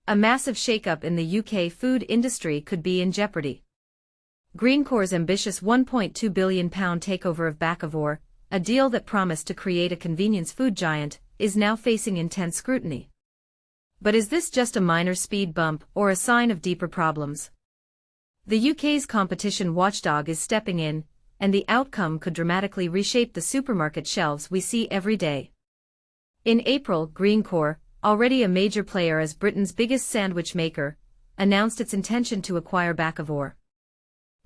A massive shake-up in the UK food industry could be in jeopardy. Greencore's ambitious £1.2 billion takeover of Bakkavor, a deal that promised to create a convenience food giant, is now facing intense scrutiny. But is this just a minor speed bump or a sign of deeper problems? The UK's competition watchdog is stepping in, and the outcome could dramatically reshape the supermarket shelves we see every day. In April, Greencore, already a major player as Britain's biggest sandwich maker, announced its intention to acquire Bakkavor.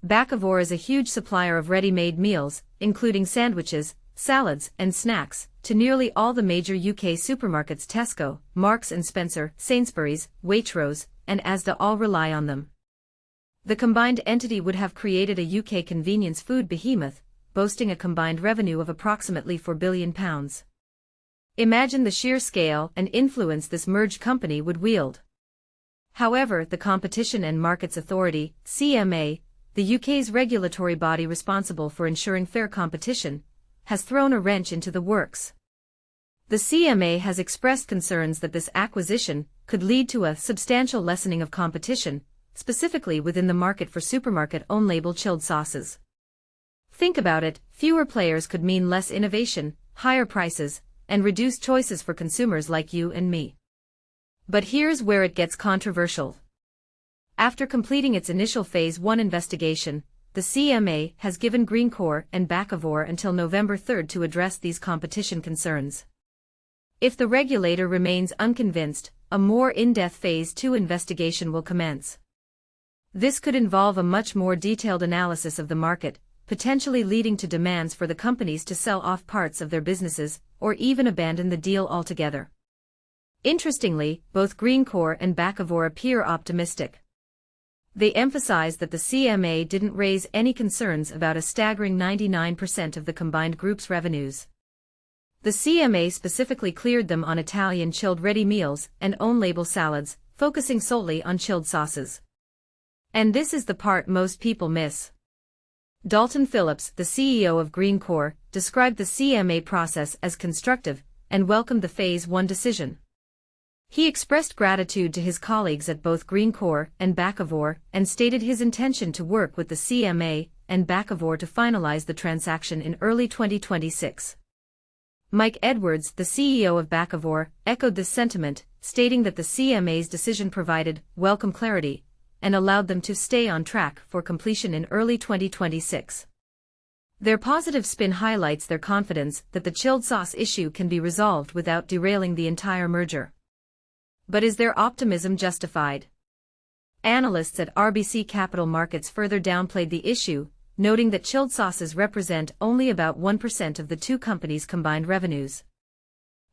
Bakkavor is a huge supplier of ready-made meals, including sandwiches, salads, and snacks, to nearly all the major UK supermarkets. Tesco, Marks & Spencer, Sainsbury's, Waitrose, and Asda all rely on them. The combined entity would have created a UK convenience food behemoth, boasting a combined revenue of approximately £4 billion. Imagine the sheer scale and influence this merged company would wield. However, the Competition and Markets Authority, CMA, the UK's regulatory body responsible for ensuring fair competition, has thrown a wrench into the works. The CMA has expressed concerns that this acquisition could lead to a substantial lessening of competition, specifically within the market for supermarket own-label chilled sauces. Think about it, fewer players could mean less innovation, higher prices, and reduced choices for consumers like you and me. But here's where it gets controversial. After completing its initial Phase 1 investigation, the CMA has given Greencore and Bakkavor until November 3 to address these competition concerns. If the regulator remains unconvinced, a more in-depth Phase 2 investigation will commence. This could involve a much more detailed analysis of the market, potentially leading to demands for the companies to sell off parts of their businesses, or even abandon the deal altogether. Interestingly, both Greencore and Bakkavor appear optimistic. They emphasize that the CMA didn't raise any concerns about a staggering 99% of the combined group's revenues. The CMA specifically cleared them on Italian chilled ready meals and own-label salads, focusing solely on chilled sauces. And this is the part most people miss. Dalton Philips, the CEO of Greencore, described the CMA process as constructive and welcomed the Phase 1 decision. He expressed gratitude to his colleagues at both Greencore and Bakkavor and stated his intention to work with the CMA and Bakkavor to finalize the transaction in early 2026. Mike Edwards, the CEO of Bakkavor, echoed this sentiment, stating that the CMA's decision provided welcome clarity and allowed them to stay on track for completion in early 2026. Their positive spin highlights their confidence that the chilled sauce issue can be resolved without derailing the entire merger. But is their optimism justified? Analysts at RBC Capital Markets further downplayed the issue, noting that chilled sauces represent only about 1% of the two companies' combined revenues.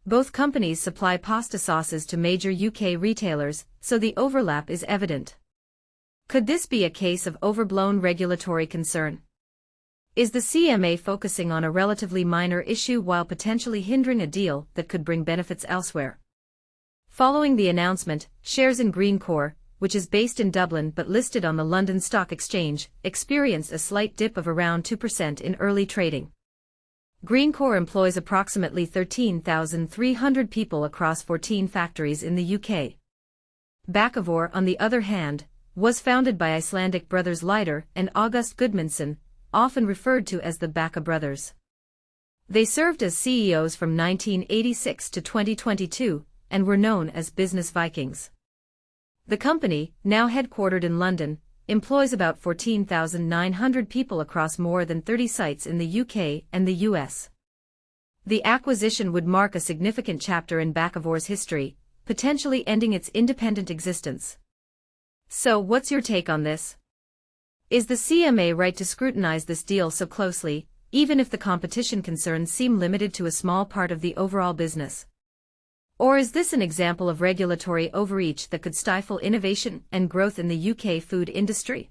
Both companies supply pasta sauces to major UK retailers, so the overlap is evident. Could this be a case of overblown regulatory concern? Is the CMA focusing on a relatively minor issue while potentially hindering a deal that could bring benefits elsewhere? Following the announcement, shares in Greencore, which is based in Dublin but listed on the London Stock Exchange, experienced a slight dip of around 2% in early trading. Greencore employs approximately 13,300 people across 14 factories in the UK. Bakkavor, on the other hand, was founded by Icelandic brothers Leiter and August Gudmundsson, often referred to as the Bakka brothers. They served as CEOs from 1986 to 2022, and were known as business Vikings. The company, now headquartered in London, employs about 14,900 people across more than 30 sites in the UK and the US. The acquisition would mark a significant chapter in Bakkavor's history, potentially ending its independent existence. So what's your take on this? Is the CMA right to scrutinize this deal so closely, even if the competition concerns seem limited to a small part of the overall business? Or is this an example of regulatory overreach that could stifle innovation and growth in the UK food industry?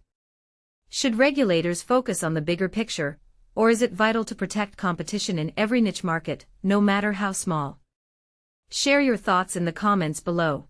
Should regulators focus on the bigger picture, or is it vital to protect competition in every niche market, no matter how small? Share your thoughts in the comments below.